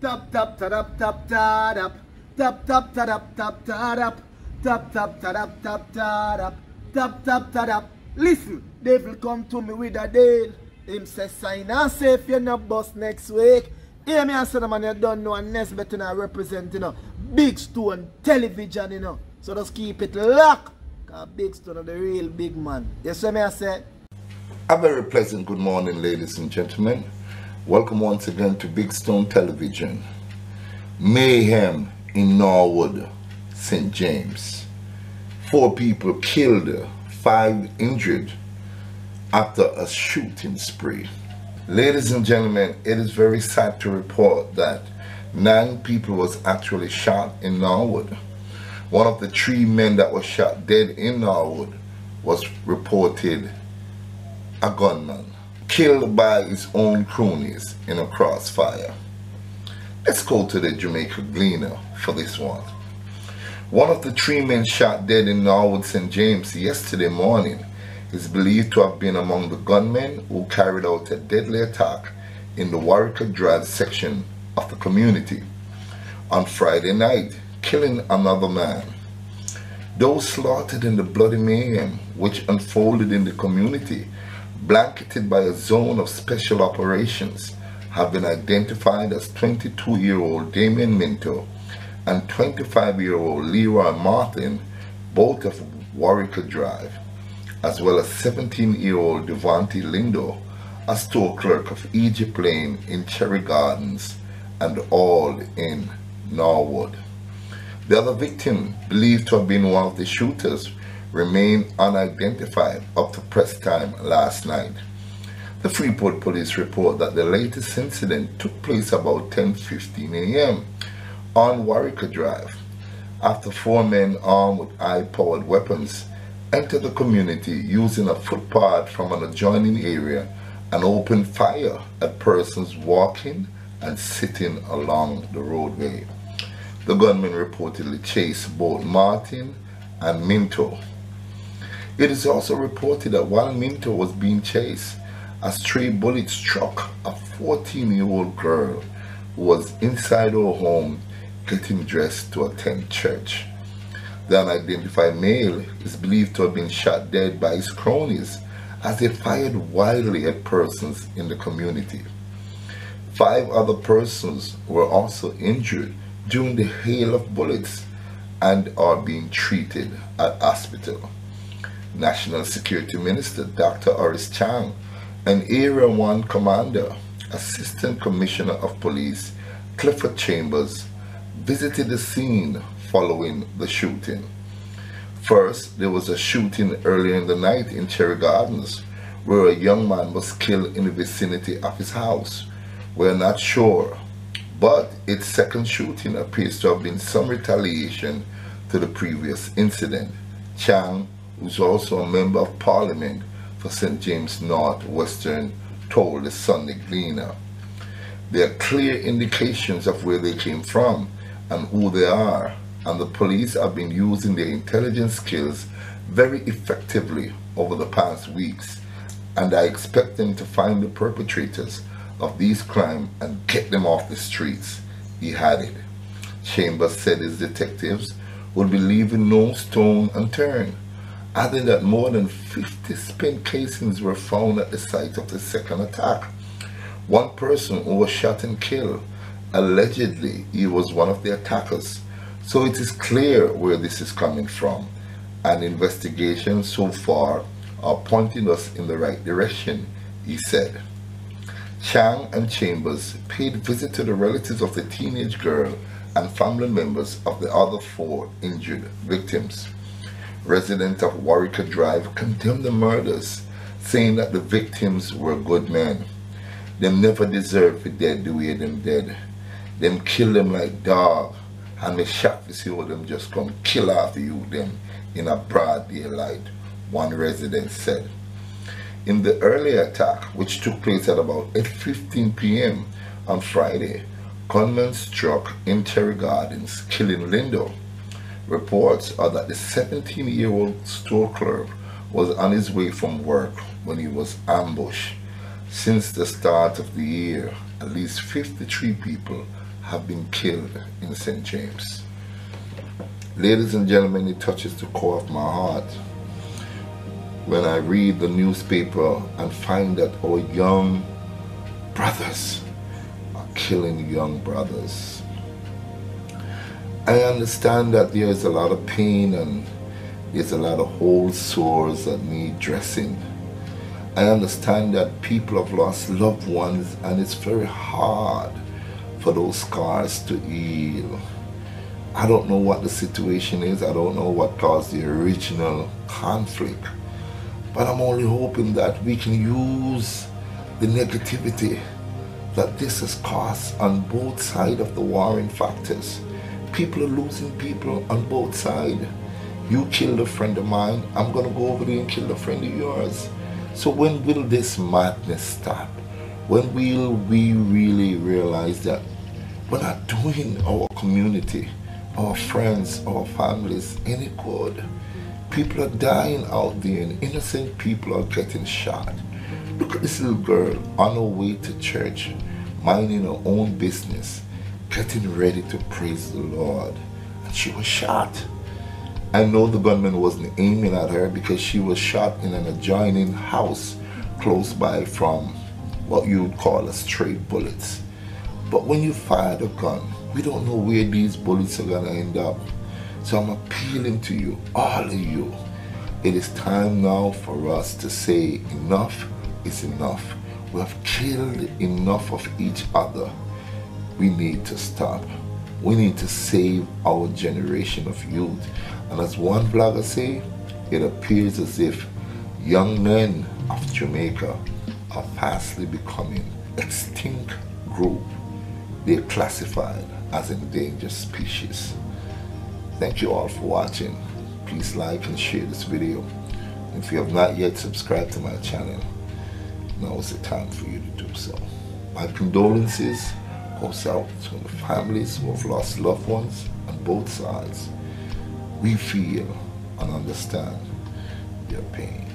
Tap tap tap tap tap tap tap tap tap tap tap tap tap tap tap tap tap tap. Listen, devil come to me with a deal. Him say sign and say if you're not bust next week. Hear me and say the man you don't know and next better I represent, you know. Big Stone television, you know. So just keep it locked. Cause Big Stone is the real big man. You see me I say? A very pleasant good morning, ladies and gentlemen. Welcome once again to Big Stone Television. Mayhem in Norwood, St. James. 4 people killed, 5 injured after a shooting spree. Ladies and gentlemen, it is very sad to report that 9 people was actually shot in Norwood. One of the 3 men that was shot dead in Norwood was reported a gunman, killed by his own cronies in a crossfire. Let's go to the Jamaica Gleaner for this one. One of the 3 men shot dead in Norwood, St. James yesterday morning is believed to have been among the gunmen who carried out a deadly attack in the Warrica Drive section of the community on Friday night, killing another man. Those slaughtered in the bloody mayhem which unfolded in the community, blanketed by a zone of special operations, have been identified as 22-year-old Damien Minto and 25-year-old Leroy Martin, both of Warrica Drive, as well as 17-year-old Devontae Lindo, a store clerk of Egypt Lane in Cherry Gardens, and all in Norwood. The other victim, believed to have been one of the shooters, remained unidentified up to press time last night. The Freeport Police report that the latest incident took place about 10:15 a.m. on Warrica Drive, after 4 men armed with high-powered weapons entered the community using a footpath from an adjoining area and opened fire at persons walking and sitting along the roadway. The gunmen reportedly chased both Martin and Minto. It is also reported that while Minto was being chased, a stray bullet struck a 14-year-old girl who was inside her home getting dressed to attend church. The unidentified male is believed to have been shot dead by his cronies as they fired wildly at persons in the community. 5 other persons were also injured during the hail of bullets and are being treated at hospital. National Security Minister Dr. Horace Chang and Area 1 Commander, Assistant Commissioner of Police Clifford Chambers visited the scene following the shooting. First, there was a shooting earlier in the night in Cherry Gardens where a young man was killed in the vicinity of his house. We're not sure, but its second shooting appears to have been some retaliation to the previous incident. Chang, who's also a member of Parliament for St. James North Western, told the Sunday Gleaner. There are clear indications of where they came from and who they are, and the police have been using their intelligence skills very effectively over the past weeks, and I expect them to find the perpetrators of these crimes and get them off the streets, he added. Chambers said his detectives would be leaving no stone unturned, adding that more than 50 spent casings were found at the site of the second attack. One person who was shot and killed, allegedly he was one of the attackers, so it is clear where this is coming from, and investigations so far are pointing us in the right direction, he said. Chang and Chambers paid visit to the relatives of the teenage girl and family members of the other 4 injured victims. Residents of Warrica Drive condemned the murders, saying that the victims were good men. Them never deserved to dead the way them dead. Them kill them like dog, and me shocked to see how them just come kill after you them in a broad daylight, one resident said. In the earlier attack, which took place at about 8:15 p.m. on Friday, gunmen struck in Cherry Gardens, killing Lindo. Reports are that the 17-year-old store clerk was on his way from work when he was ambushed. Since the start of the year, at least 53 people have been killed in St. James. Ladies and gentlemen, it touches the core of my heart when I read the newspaper and find that our young brothers are killing young brothers. I understand that there is a lot of pain and there's a lot of old sores that need dressing. I understand that people have lost loved ones and it's very hard for those scars to heal. I don't know what the situation is. I don't know what caused the original conflict. But I'm only hoping that we can use the negativity that this has caused on both sides of the warring factors. People are losing people on both sides. You killed a friend of mine, I'm gonna go over there and kill a friend of yours. So when will this madness stop? When will we really realize that we're not doing our community, our friends, our families any good? People are dying out there and innocent people are getting shot. Look at this little girl on her way to church, minding her own business, getting ready to praise the Lord, and she was shot. I know the gunman wasn't aiming at her because she was shot in an adjoining house close by from what you would call a stray bullets. But when you fire the gun, we don't know where these bullets are gonna end up. So I'm appealing to you, all of you. It is time now for us to say enough is enough. We have killed enough of each other. We need to stop. We need to save our generation of youth. And as one blogger say, it appears as if young men of Jamaica are fastly becoming extinct group. They're classified as endangered species. Thank you all for watching. Please like and share this video. If you have not yet subscribed to my channel, now is the time for you to do so. My condolences goes out to the families who have lost loved ones on both sides. We feel and understand their pain.